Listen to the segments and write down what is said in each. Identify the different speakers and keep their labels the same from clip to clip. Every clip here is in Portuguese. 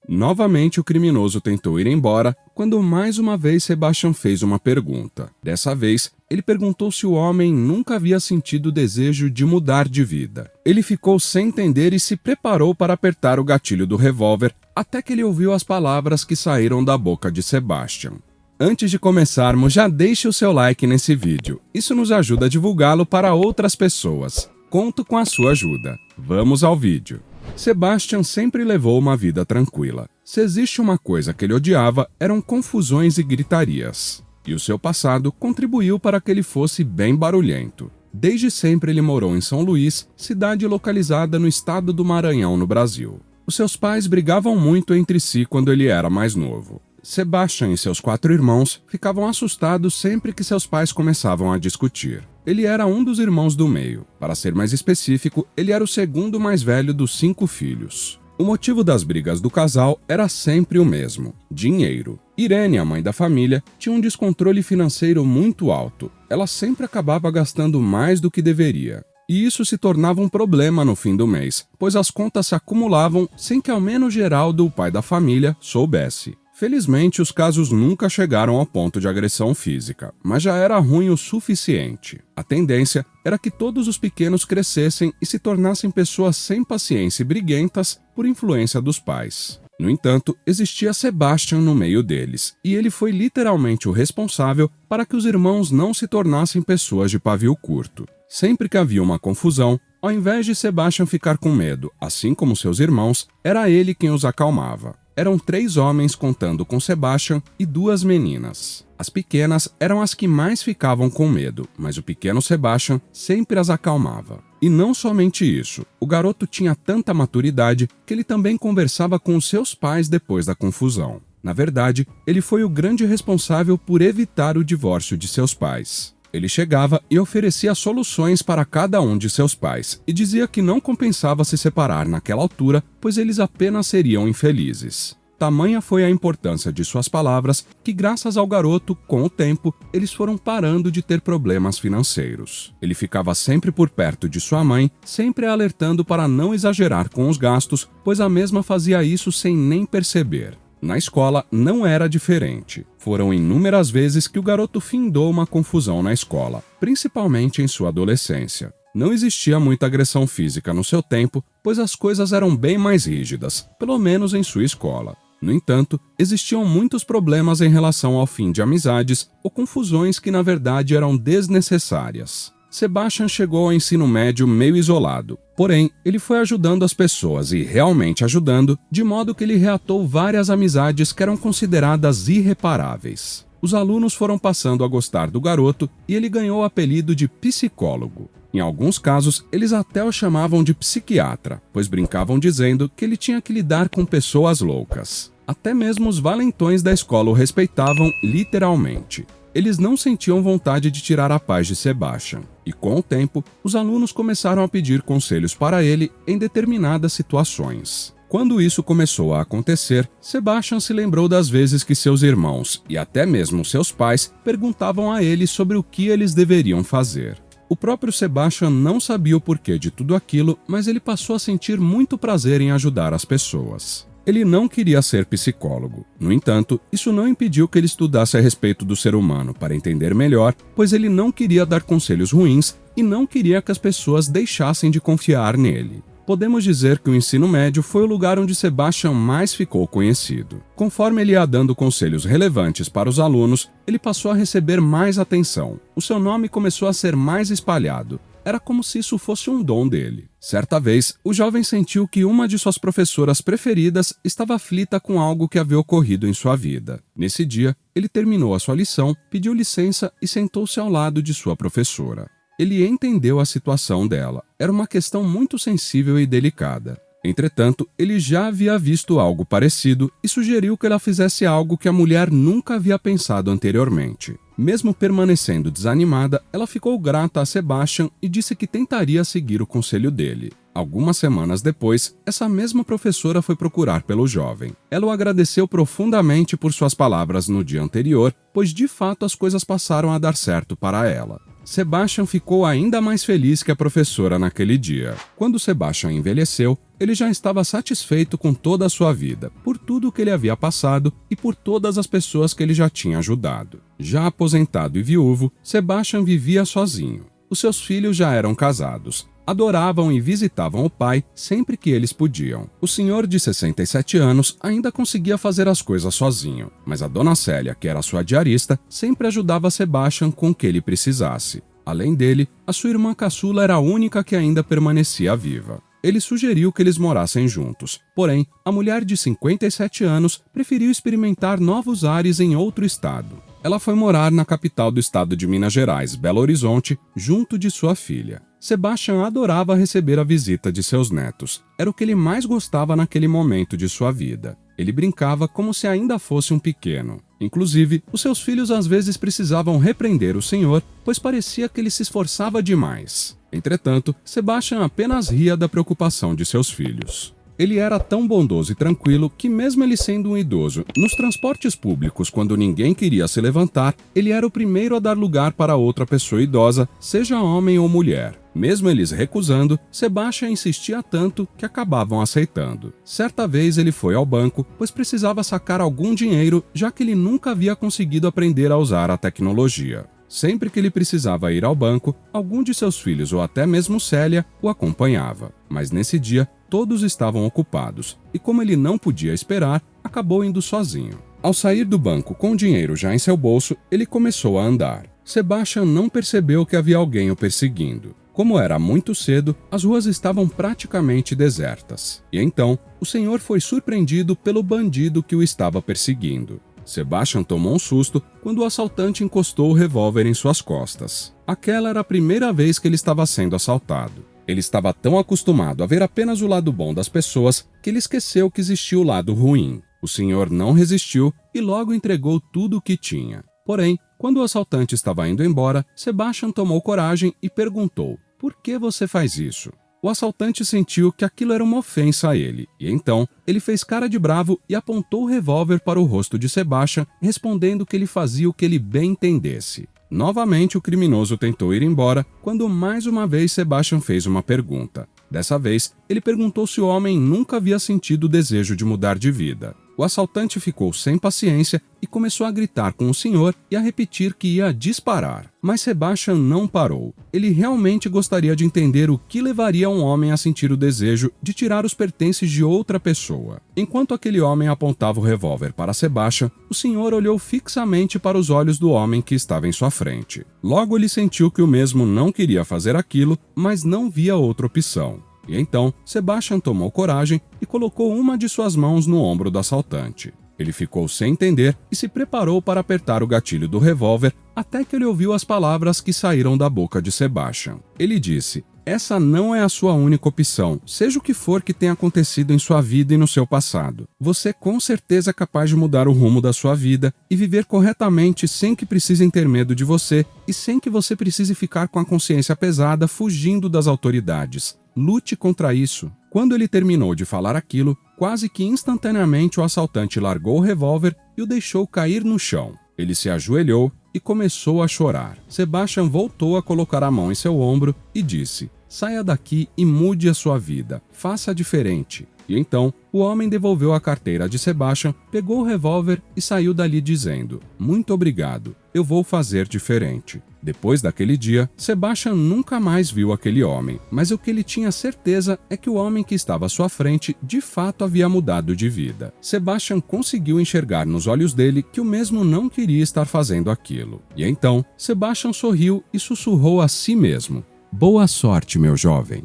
Speaker 1: Novamente o criminoso tentou ir embora, quando mais uma vez Sebastian fez uma pergunta. Dessa vez, ele perguntou se o homem nunca havia sentido o desejo de mudar de vida. Ele ficou sem entender e se preparou para apertar o gatilho do revólver, até que ele ouviu as palavras que saíram da boca de Sebastian. Antes de começarmos, já deixe o seu like nesse vídeo. Isso nos ajuda a divulgá-lo para outras pessoas. Conto com a sua ajuda. Vamos ao vídeo. Sebastian sempre levou uma vida tranquila. Se existe uma coisa que ele odiava, eram confusões e gritarias. E o seu passado contribuiu para que ele fosse bem barulhento. Desde sempre ele morou em São Luís, cidade localizada no estado do Maranhão, no Brasil. Os seus pais brigavam muito entre si quando ele era mais novo. Sebastian e seus 4 irmãos ficavam assustados sempre que seus pais começavam a discutir. Ele era um dos irmãos do meio. Para ser mais específico, ele era o segundo mais velho dos 5 filhos. O motivo das brigas do casal era sempre o mesmo: dinheiro. Irene, a mãe da família, tinha um descontrole financeiro muito alto. Ela sempre acabava gastando mais do que deveria. E isso se tornava um problema no fim do mês, pois as contas se acumulavam sem que ao menos Geraldo, o pai da família, soubesse. Felizmente, os casos nunca chegaram ao ponto de agressão física, mas já era ruim o suficiente. A tendência era que todos os pequenos crescessem e se tornassem pessoas sem paciência e briguentas por influência dos pais. No entanto, existia Sebastian no meio deles, e ele foi literalmente o responsável para que os irmãos não se tornassem pessoas de pavio curto. Sempre que havia uma confusão, ao invés de Sebastian ficar com medo, assim como seus irmãos, era ele quem os acalmava. Eram 3 homens contando com Sebastian e 2 meninas. As pequenas eram as que mais ficavam com medo, mas o pequeno Sebastian sempre as acalmava. E não somente isso, o garoto tinha tanta maturidade que ele também conversava com os seus pais depois da confusão. Na verdade, ele foi o grande responsável por evitar o divórcio de seus pais. Ele chegava e oferecia soluções para cada um de seus pais e dizia que não compensava se separar naquela altura, pois eles apenas seriam infelizes. Tamanha foi a importância de suas palavras que, graças ao garoto, com o tempo, eles foram parando de ter problemas financeiros. Ele ficava sempre por perto de sua mãe, sempre a alertando para não exagerar com os gastos, pois a mesma fazia isso sem nem perceber. Na escola não era diferente. Foram inúmeras vezes que o garoto findou uma confusão na escola, principalmente em sua adolescência. Não existia muita agressão física no seu tempo, pois as coisas eram bem mais rígidas, pelo menos em sua escola. No entanto, existiam muitos problemas em relação ao fim de amizades ou confusões que na verdade eram desnecessárias. Sebastian chegou ao ensino médio meio isolado, porém, ele foi ajudando as pessoas e realmente ajudando, de modo que ele reatou várias amizades que eram consideradas irreparáveis. Os alunos foram passando a gostar do garoto e ele ganhou o apelido de psicólogo. Em alguns casos, eles até o chamavam de psiquiatra, pois brincavam dizendo que ele tinha que lidar com pessoas loucas. Até mesmo os valentões da escola o respeitavam literalmente. Eles não sentiam vontade de tirar a paz de Sebastian, e com o tempo, os alunos começaram a pedir conselhos para ele em determinadas situações. Quando isso começou a acontecer, Sebastian se lembrou das vezes que seus irmãos, e até mesmo seus pais, perguntavam a ele sobre o que eles deveriam fazer. O próprio Sebastian não sabia o porquê de tudo aquilo, mas ele passou a sentir muito prazer em ajudar as pessoas. Ele não queria ser psicólogo. No entanto, isso não impediu que ele estudasse a respeito do ser humano para entender melhor, pois ele não queria dar conselhos ruins e não queria que as pessoas deixassem de confiar nele. Podemos dizer que o ensino médio foi o lugar onde Sebastian mais ficou conhecido. Conforme ele ia dando conselhos relevantes para os alunos, ele passou a receber mais atenção. O seu nome começou a ser mais espalhado. Era como se isso fosse um dom dele. Certa vez, o jovem sentiu que uma de suas professoras preferidas estava aflita com algo que havia ocorrido em sua vida. Nesse dia, ele terminou a sua lição, pediu licença e sentou-se ao lado de sua professora. Ele entendeu a situação dela. Era uma questão muito sensível e delicada. Entretanto, ele já havia visto algo parecido e sugeriu que ela fizesse algo que a mulher nunca havia pensado anteriormente. Mesmo permanecendo desanimada, ela ficou grata a Sebastian e disse que tentaria seguir o conselho dele. Algumas semanas depois, essa mesma professora foi procurar pelo jovem. Ela o agradeceu profundamente por suas palavras no dia anterior, pois de fato as coisas passaram a dar certo para ela. Sebastian ficou ainda mais feliz que a professora naquele dia. Quando Sebastian envelheceu, ele já estava satisfeito com toda a sua vida, por tudo que ele havia passado e por todas as pessoas que ele já tinha ajudado. Já aposentado e viúvo, Sebastian vivia sozinho. Os seus filhos já eram casados. Adoravam e visitavam o pai sempre que eles podiam. O senhor de 67 anos ainda conseguia fazer as coisas sozinho, mas a dona Célia, que era sua diarista, sempre ajudava Sebastian com o que ele precisasse. Além dele, a sua irmã caçula era a única que ainda permanecia viva. Ele sugeriu que eles morassem juntos. Porém, a mulher de 57 anos preferiu experimentar novos ares em outro estado. Ela foi morar na capital do estado de Minas Gerais, Belo Horizonte, junto de sua filha. Sebastian adorava receber a visita de seus netos. Era o que ele mais gostava naquele momento de sua vida. Ele brincava como se ainda fosse um pequeno. Inclusive, os seus filhos às vezes precisavam repreender o senhor, pois parecia que ele se esforçava demais. Entretanto, Sebastian apenas ria da preocupação de seus filhos. Ele era tão bondoso e tranquilo que, mesmo ele sendo um idoso, nos transportes públicos, quando ninguém queria se levantar, ele era o primeiro a dar lugar para outra pessoa idosa, seja homem ou mulher. Mesmo eles recusando, Sebastian insistia tanto que acabavam aceitando. Certa vez ele foi ao banco, pois precisava sacar algum dinheiro, já que ele nunca havia conseguido aprender a usar a tecnologia. Sempre que ele precisava ir ao banco, algum de seus filhos ou até mesmo Célia o acompanhava. Mas nesse dia, todos estavam ocupados, e como ele não podia esperar, acabou indo sozinho. Ao sair do banco com o dinheiro já em seu bolso, ele começou a andar. Sebastian não percebeu que havia alguém o perseguindo. Como era muito cedo, as ruas estavam praticamente desertas. E então, o senhor foi surpreendido pelo bandido que o estava perseguindo. Sebastian tomou um susto quando o assaltante encostou o revólver em suas costas. Aquela era a primeira vez que ele estava sendo assaltado. Ele estava tão acostumado a ver apenas o lado bom das pessoas que ele esqueceu que existia o lado ruim. O senhor não resistiu e logo entregou tudo o que tinha. Porém, quando o assaltante estava indo embora, Sebastian tomou coragem e perguntou: "Por que você faz isso?" O assaltante sentiu que aquilo era uma ofensa a ele, e então ele fez cara de bravo e apontou o revólver para o rosto de Sebastian, respondendo que ele fazia o que ele bem entendesse. Novamente o criminoso tentou ir embora, quando mais uma vez Sebastian fez uma pergunta. Dessa vez, ele perguntou se o homem nunca havia sentido o desejo de mudar de vida. O assaltante ficou sem paciência e começou a gritar com o senhor e a repetir que ia disparar. Mas Sebastian não parou. Ele realmente gostaria de entender o que levaria um homem a sentir o desejo de tirar os pertences de outra pessoa. Enquanto aquele homem apontava o revólver para Sebastian, o senhor olhou fixamente para os olhos do homem que estava em sua frente. Logo ele sentiu que o mesmo não queria fazer aquilo, mas não via outra opção. E então, Sebastian tomou coragem e colocou uma de suas mãos no ombro do assaltante. Ele ficou sem entender e se preparou para apertar o gatilho do revólver até que ele ouviu as palavras que saíram da boca de Sebastian. Ele disse: "Essa não é a sua única opção, seja o que for que tenha acontecido em sua vida e no seu passado. Você com certeza é capaz de mudar o rumo da sua vida e viver corretamente sem que precisem ter medo de você e sem que você precise ficar com a consciência pesada fugindo das autoridades. Lute contra isso." Quando ele terminou de falar aquilo, quase que instantaneamente o assaltante largou o revólver e o deixou cair no chão. Ele se ajoelhou e começou a chorar. Sebastian voltou a colocar a mão em seu ombro e disse: "Saia daqui e mude a sua vida. Faça diferente." E então, o homem devolveu a carteira de Sebastian, pegou o revólver e saiu dali dizendo: "Muito obrigado, eu vou fazer diferente." Depois daquele dia, Sebastian nunca mais viu aquele homem, mas o que ele tinha certeza é que o homem que estava à sua frente de fato havia mudado de vida. Sebastian conseguiu enxergar nos olhos dele que o mesmo não queria estar fazendo aquilo. E então, Sebastian sorriu e sussurrou a si mesmo: "Boa sorte, meu jovem."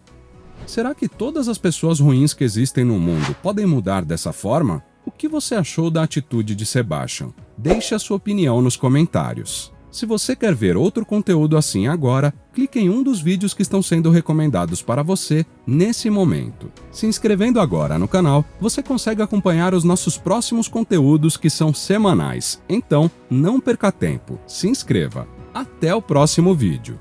Speaker 1: Será que todas as pessoas ruins que existem no mundo podem mudar dessa forma? O que você achou da atitude de Sebastian? Deixe a sua opinião nos comentários. Se você quer ver outro conteúdo assim agora, clique em um dos vídeos que estão sendo recomendados para você nesse momento. Se inscrevendo agora no canal, você consegue acompanhar os nossos próximos conteúdos que são semanais. Então, não perca tempo, se inscreva. Até o próximo vídeo.